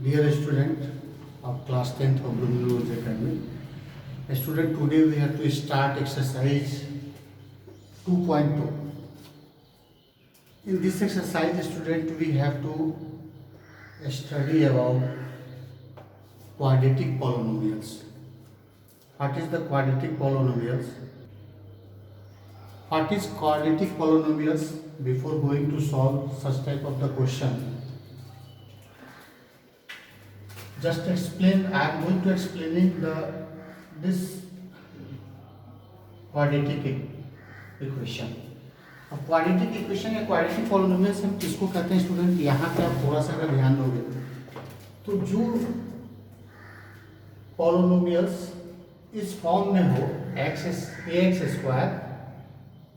Dear student of class 10th of Luminous Academy, student, today we have to start exercise 2.2. In this exercise, student, we have to study about quadratic polynomials. What is the quadratic polynomials? What is quadratic polynomials? Before going to solve such type of the question, just explain. I am going to explaining this quadratic equation. अब quadratic equation या quadratic polynomials हम किसको कहते हैं student? यहाँ पे आप थोड़ा सा अगर ध्यान दोगे तो जो पॉलिनोमियल्स इस फॉर्म में हो ax square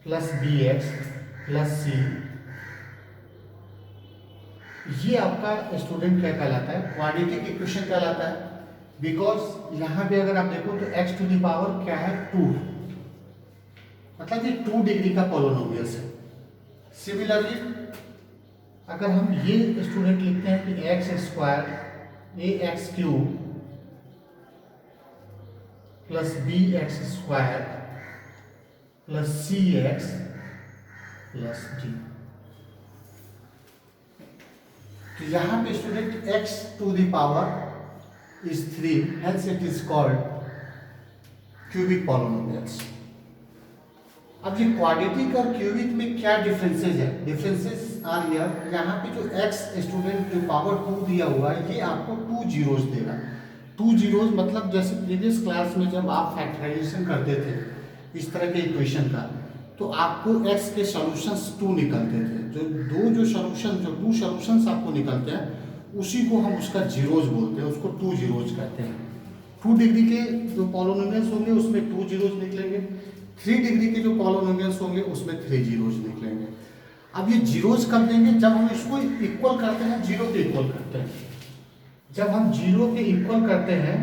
plus bx plus c, ये आपका स्टूडेंट क्या कहलाता है? क्वाड्रेटिक इक्वेशन कहलाता है. बिकॉज यहाँ पे अगर आप देखो तो x टू द पावर क्या है? 2, मतलब ये 2 डिग्री का पॉलिनोमियल्स है. सिमिलरली अगर हम ये स्टूडेंट लिखते हैं कि X square ax cube plus bx square plus cx plus d, तो यहाँ पे student x to the power is 3, hence it is called cubic polynomials. अब ये क्वाड्रेटिक और क्यूबिक में क्या डिफरेंसेस है? Differences are here. यहाँ पे जो x स्टूडेंट जो पावर 2 दिया हुआ है ये आपको 2 जीरोस देगा. 2 जीरोस मतलब जैसे प्रीवियस क्लास में जब आप फैक्टराइजेशन करते थे इस तरह के इक्वेशन का, तो आपको x के सॉल्यूशंस 2 निकलते थे. जो टू सॉल्यूशंस आपको निकलते हैं उसी को हम उसका जीरोस बोलते हैं, उसको 2 जीरोस कहते हैं. 2 डिग्री के जो पॉलिनोमियल्स होंगे उसमें 2 जीरोस निकलेंगे. 3 डिग्री के जो पॉलिनोमियल्स होंगे उसमें 3 जीरोस निकलेंगे. अब ये जीरोस कब देंगे? जब हम इसको इक्वल करते हैं, जीरो के इक्वल करते हैं. जब हम जीरो के इक्वल करते हैं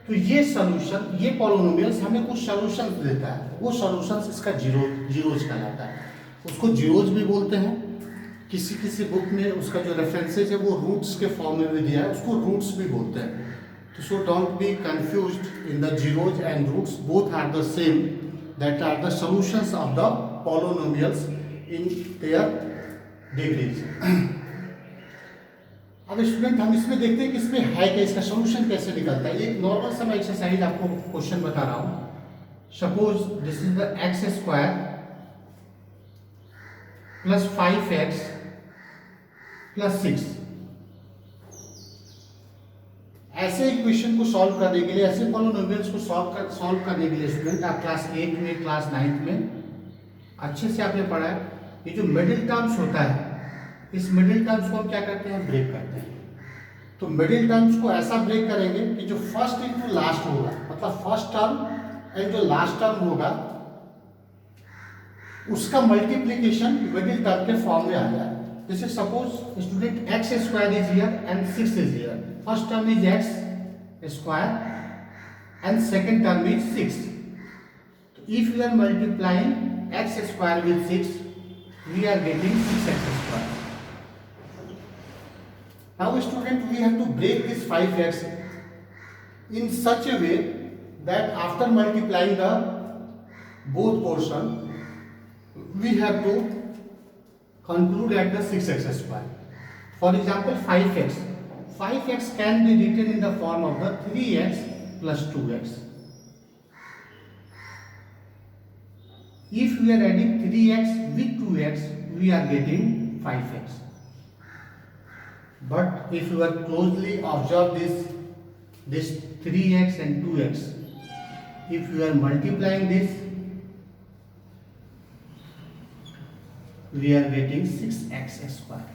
तो ये सॉल्यूशन, ये पॉलिनोमियल्स हमें कुछ सॉल्यूशंस देता है. वो सॉल्यूशंस इसका जीरोस कहलाता है. उसको जीरोस भी बोलते हैं. किसी किसी बुक में उसका जो रेफरेंसेज है वो रूट्स के फॉर्म में भी दिया है, उसको रूट्स भी बोलते हैं. तो so don't be confused in the zeros and roots, both are the same. That are the solutions of the polynomials in their degrees. अब स्टूडेंट हम इसमें देखते हैं कि इसमें है क्या, इसका सॉल्यूशन कैसे निकलता है. एक नॉर्मल सा मैं एक्सरसाइज आपको क्वेश्चन बता रहा हूँ. Suppose this is the x square plus 5x plus 6. ऐसे इक्वेशन को सॉल्व करने के लिए, ऐसे पॉलिनोमियल्स को सॉल्व करने के लिए स्टूडेंट आप क्लास 8 में, क्लास 9 में अच्छे से आपने पढ़ा है. ये जो मिडिल टर्म्स होता है, इस मिडिल टर्म्स को हम क्या करते हैं? ब्रेक करते हैं. तो मिडिल टर्म्स को ऐसा ब्रेक करेंगे कि जो फर्स्ट इनटू लास्ट होगा, मतलब फर्स्ट टर्म एंड जो लास्ट टर्म होगा उसका मल्टीप्लीकेशन मिडिल टर्म के फॉर्म में आ जाए. जैसे suppose student X square is here and 6 is here. First term is X square and second term is 6. तो if you are multiplying X square with 6 we are getting 6x square. Now student, we have to break this 5x in such a way that after multiplying the both portion we have to conclude at the 6x square. For example 5x can be written in the form of the 3x plus 2x. If we are adding 3x with 2x we are getting 5x. But if you are closely observe this 3x and 2x, if you are multiplying this we are getting 6x square.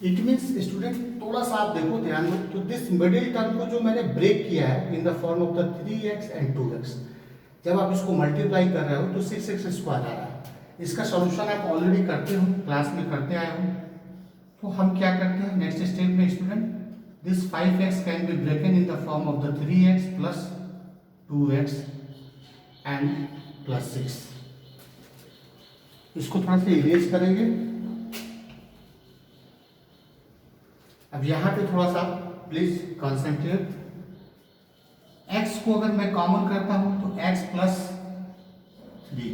It means student, थोड़ा सा आप देखो ध्यान में, तो this middle term को जो मैंने ब्रेक किया है in the form of the 3x and 2x, जब आप इसको मल्टीप्लाई कर रहे हो तो 6x स्क्वायर आ रहा है. इसका सॉल्यूशन आप ऑलरेडी करते हो, क्लास में करते आए हो. तो हम क्या करते हैं नेक्स्ट स्टेप में student? This 5x can be ब्रेकन in the form of the 3x plus 2x and plus 6. इसको थोड़ा सा इरेज करेंगे अब यहाँ पे थोड़ा सा प्लीज कॉन्सेंट्रेट। x को अगर मैं कॉमन करता हूं तो x plus 3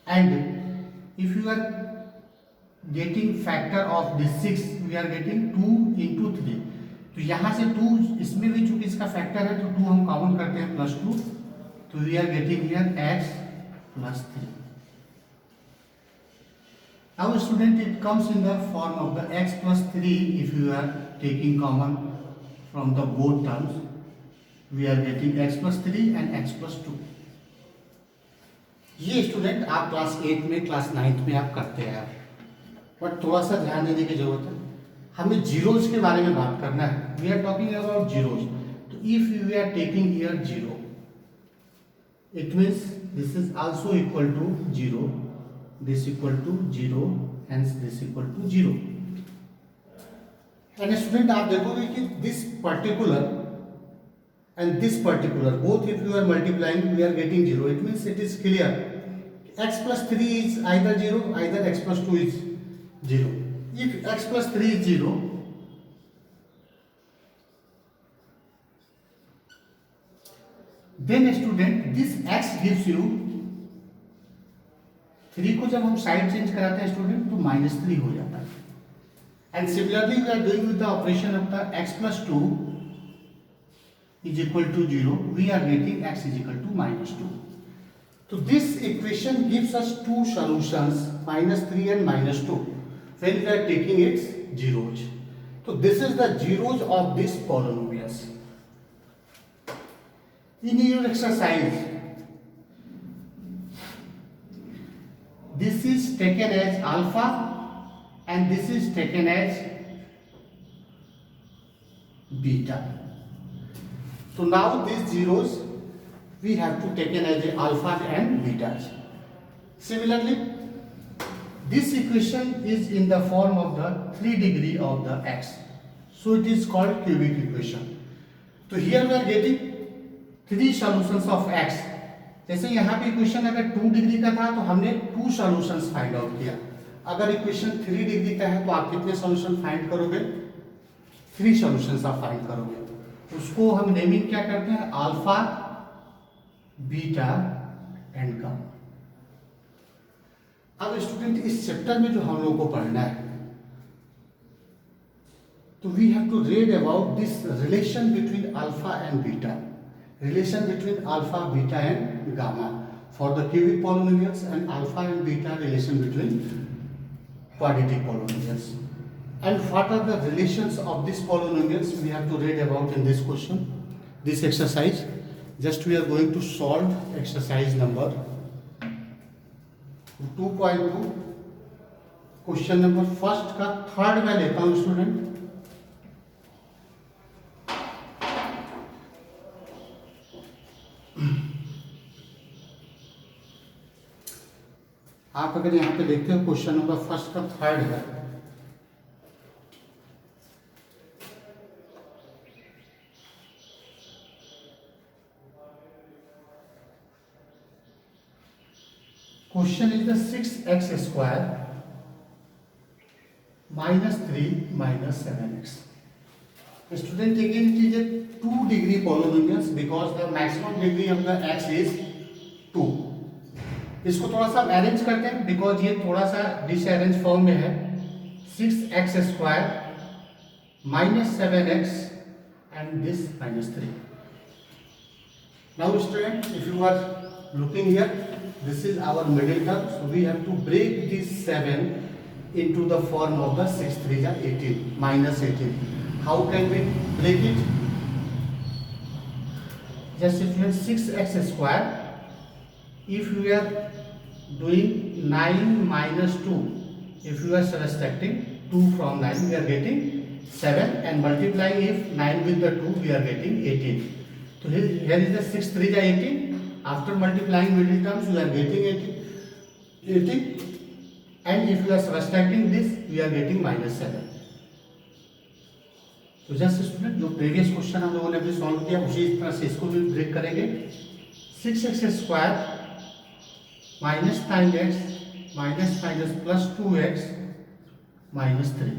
and if you are getting factor of this 6 we are getting 2 into 3। तो यहाँ से 2 इसमें भी चूंकि इसका फैक्टर है तो 2 हम कॉमन करते हैं प्लस 2, तो we are getting here x plus 3। Now student, it comes in the form of the x plus 3 if you are taking common from the both terms. We are getting x plus 3 and x plus 2. ये student आप class 8 में class 9 में आप करते हैं, but थोड़ा सा ध्यान देने की जरूरत है। हमें जीरोज के बारे में बात करना है। We are talking about zeros. तो if you are taking here zero, it means this is also equal to zero, this equal to 0, hence this equal to 0. And student आप देखोगे कि this particular and this particular both if you are multiplying we are getting 0. It means it is clear x plus 3 is either 0, either x plus 2 is 0. If x plus 3 is 0, then student this x gives you 3 को जब हम side change कराते हैं student तो -3 हो जाता है। And similarly we are doing with the operation of the x plus 2 is equal to 0, we are getting x is equal to -2. So this equation gives us two solutions, -3 and -2, when we are taking its zeros. So this is the zeros of this polynomials. In your exercise, this is taken as alpha and this is taken as beta. So now these zeros we have to taken as a alpha and beta. Similarly, this equation is in the form of the 3 degree of the x. So it is called cubic equation. So here we are getting 3 solutions of x. जैसे यहाँ पे equation अगर 2 degree का था तो हमने 2 solutions find out किया। अगर इक्वेशन 3 डिग्री का है तो आप कितने सॉल्यूशन फाइंड करोगे? 3 सॉल्यूशंस आप फाइंड करोगे। उसको हम नेमिंग क्या करते हैं? Alpha, beta and gamma. अब स्टूडेंट इस चैप्टर में जो हम लोगों को पढ़ना है तो we have to read about this relation between alpha and beta, relation between alpha, beta and gamma for the cubic polynomials, and alpha and beta relation between quadratic polynomials. And what are the relations of these polynomials we have to read about in this question, this exercise. Just we are going to solve exercise number 2.2, question number first का third मैं लेता हूँ student. आप अगर यहाँ पे देखते हो क्वेश्चन नंबर फर्स्ट का थर्ड है, question is the 6x square -3 -7x. Student again it is a 2 degree polynomials because the maximum degree of the x is 2. इसको थोड़ा सा अरेंज करते हैं बिकॉज ये थोड़ा सा डिसअरेंज फॉर्म में है। 6x square -7x and this -3. Now student if you are looking here, this is our middle term, so we have to break this 7 into the form of the 6 3 is 18 -18. How can we break it? Just student 6x square, if you are doing 9 minus 2, if you are subtracting 2 from 9 we are getting 7 and multiplying if 9 with the 2 we are getting 18. So here is the 6 3 is 18. After multiplying middle terms we are getting 18 and if you are subtracting this we are getting -7. तो just student जो previous question हम लोगों ने अभी solve किया उसी तरह से इसको भी ब्रेक करेंगे। 6x square -9x -2x -3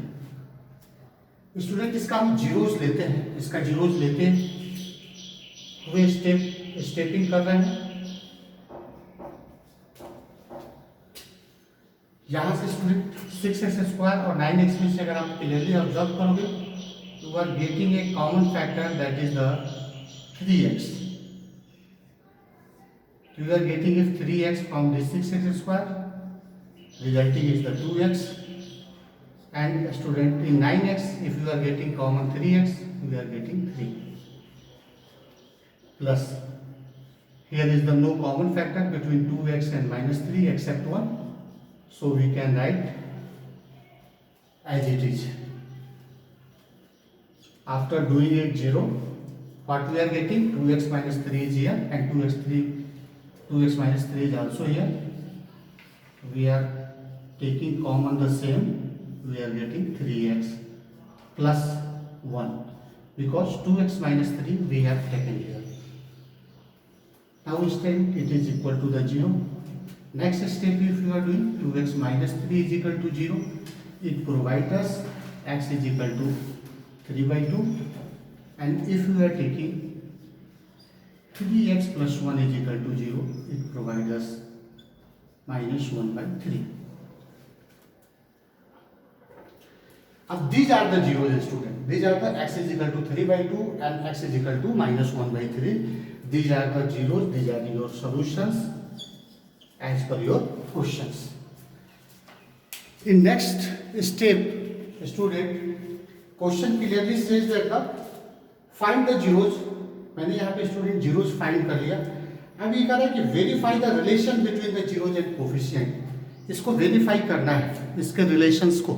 student इसका हम जीरोज लेते हैं, इसका जीरोज लेते हुए स्टेपिंग कर रहे हैं। यहां से स्टूडेंट 6x² और 9x में से अगर आप क्लियरली ऑब्जर्व करोगे, you are getting a common factor that is the 3x. You are getting if 3x from this 6x², resulting is the 2x. And student in 9x, if you are getting common 3x, you are getting 3. Plus, here is the no common factor between 2x and -3 except 1. So we can write as it is. After doing it 0, what we are getting? 2x minus 3 is here and 2x minus 3 is also here. We are taking common the same. We are getting 3x plus 1 because 2x minus 3 we have taken here. Now instead it is equal to the 0. Next step, if you are doing 2x minus 3 is equal to 0, it provides us x is equal to 3/2, and if you are taking 3x plus 1 is equal to 0, it provides us minus 1/3. Now these are the zeros, student. These are the x is equal to 3/2 and x is equal to minus 1/3. These are the zeros. These are your solutions as per your questions. In next step, student, question clearly says that find the zeros. मैंने यहाँ पे student zeros find कर लिया। अब ये कह रहा है कि verify the relation between the zeros and coefficient. इसको वेरीफाई करना है, इसके रिलेशंस को।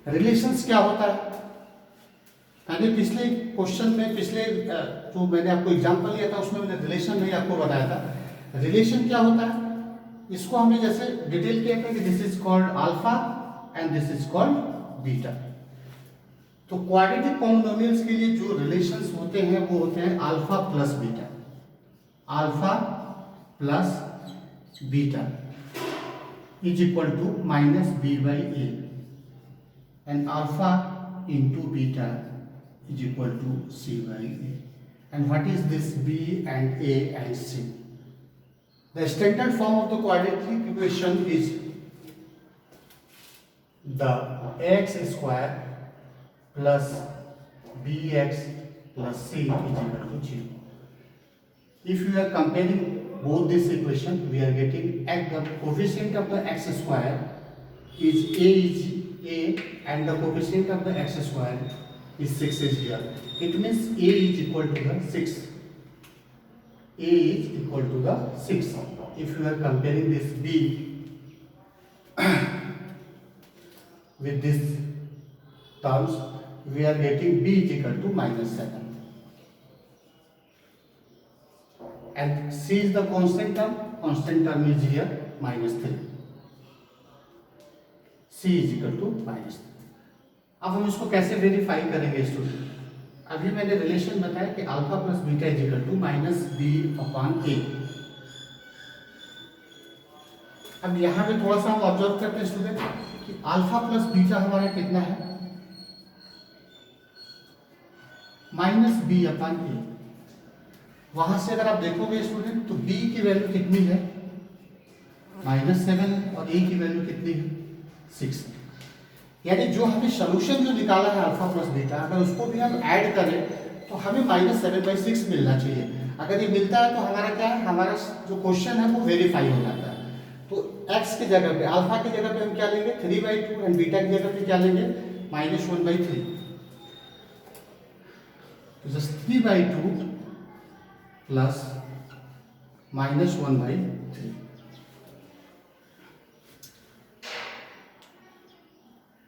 रिलेशंस क्या होता है? मैंने पिछले क्वेश्चन में, पिछले जो मैंने आपको एग्जांपल लिया था उसमें मैंने रिलेशन नहीं आपको बताया था। रिलेशन क्या होता है, इसको हमने जैसे डिटेल किया था कि this is called alpha and this is called beta. तो क्वाड्रेटिक पॉलिनोमियल्स के लिए जो रिलेशंस होते हैं वो होते हैं alpha plus beta. Alpha plus beta is equal to -b/a and alpha into beta is equal to c/a. And what is this b and a and c? The standard form of the quadratic equation is the x square plus bx plus c is equal to 0. If you are comparing both this equation, we are getting at the coefficient of the x square is a and the coefficient of the x square is 6 is here. It means a is equal to the 6. A is equal to the 6. If you are comparing this b with this terms, we are getting b is equal to -7. And c is the constant term is here -3. c is equal to -3. अब हम इसको कैसे verify करेंगे student? अभी मैंने relation बताया कि alpha plus beta is equal to -b/a। अब यहाँ पे थोड़ा सा हम ऑब्जर्व करते हैं स्टूडेंट कि अल्फा प्लस बीटा हमारा कितना है, -b/a। वहां से अगर आप देखोगे स्टूडेंट तो b की वैल्यू कितनी है, -7, और a की वैल्यू कितनी है, 6। यानी जो हमें सोल्यूशन जो निकाला है अल्फा प्लस बीटा, अगर उसको भी हम ऐड करें तो हमें -7/6 मिलना चाहिए। अगर ये मिलता है तो हमारा क्या है, हमारा जो क्वेश्चन है वो वेरीफाई हो जाता है। तो x की जगह पे, अल्फा की जगह पे हम क्या लेंगे, 3/2, एंड बीटा की जगह पे क्या लेंगे, -1/3। तो जस्ट 3/2 प्लस -1/3।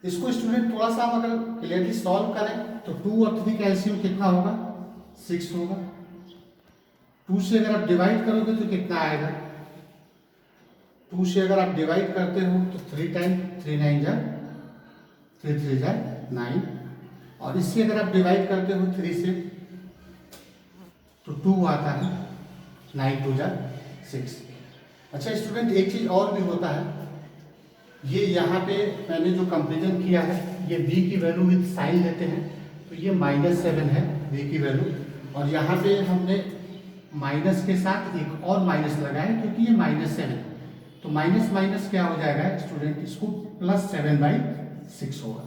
इसको स्टूडेंट थोड़ा सा हम अगर क्लियरली सॉल्व करें तो 2 और 3 का एलसीएम कितना होगा, 6 होगा। 2 से अगर आप डिवाइड करोगे तो कितना आएगा, 2 से अगर आप डिवाइड करते हो तो 3 टाइम 3 9 जा 3 3 जा 9, और इससे अगर आप डिवाइड करते हो 3 से तो 2 आता है, 9 2 जा 6। अच्छा स्टूडेंट, एक चीज और भी होता है, ये यहाँ पे मैंने जो कंपेरिजन किया है ये v की वैल्यू विद साइन लेते हैं तो ये -7 है v की वैल्यू, और यहाँ पे हमने माइनस के साथ एक और माइनस लगाए क्योंकि ये -7, तो माइनस माइनस क्या हो जाएगा स्टूडेंट, इसको +7/6 होगा।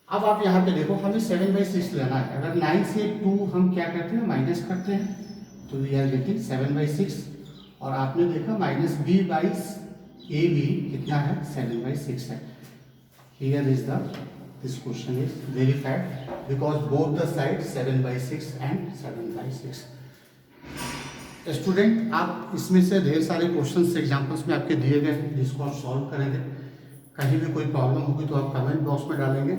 अब आप यहाँ पे देखो हमें 7/6 लेना है, अगर 9 से 2 हम क्या करते हैं माइनस करते हैं तो वी आर गेटिंग 7/6, और आपने देखा -b/ab कितना है 7/6 है। Here is this question is verified because both the side 7/6 and 7/6। Student आप इसमें से ढेर सारे क्वेश्चंस एग्जांपल्स में आपके दिए गए हैं जिसको आप सॉल्व करेंगे। कहीं भी कोई प्रॉब्लम होगी तो आप कमेंट बॉक्स में डालेंगे।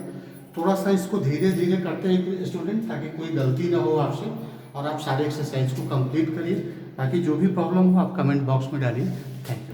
थोड़ा सा इसको धीरे धीरे करते हैं स्टूडेंट, ताकि कोई गलती ना हो आपसे, और आप सारे एक्सरसाइज को कंप्लीट करिए, ताकि जो भी प्रॉब्लम हो आप कमेंट बॉक्स में डालिए। Thank you.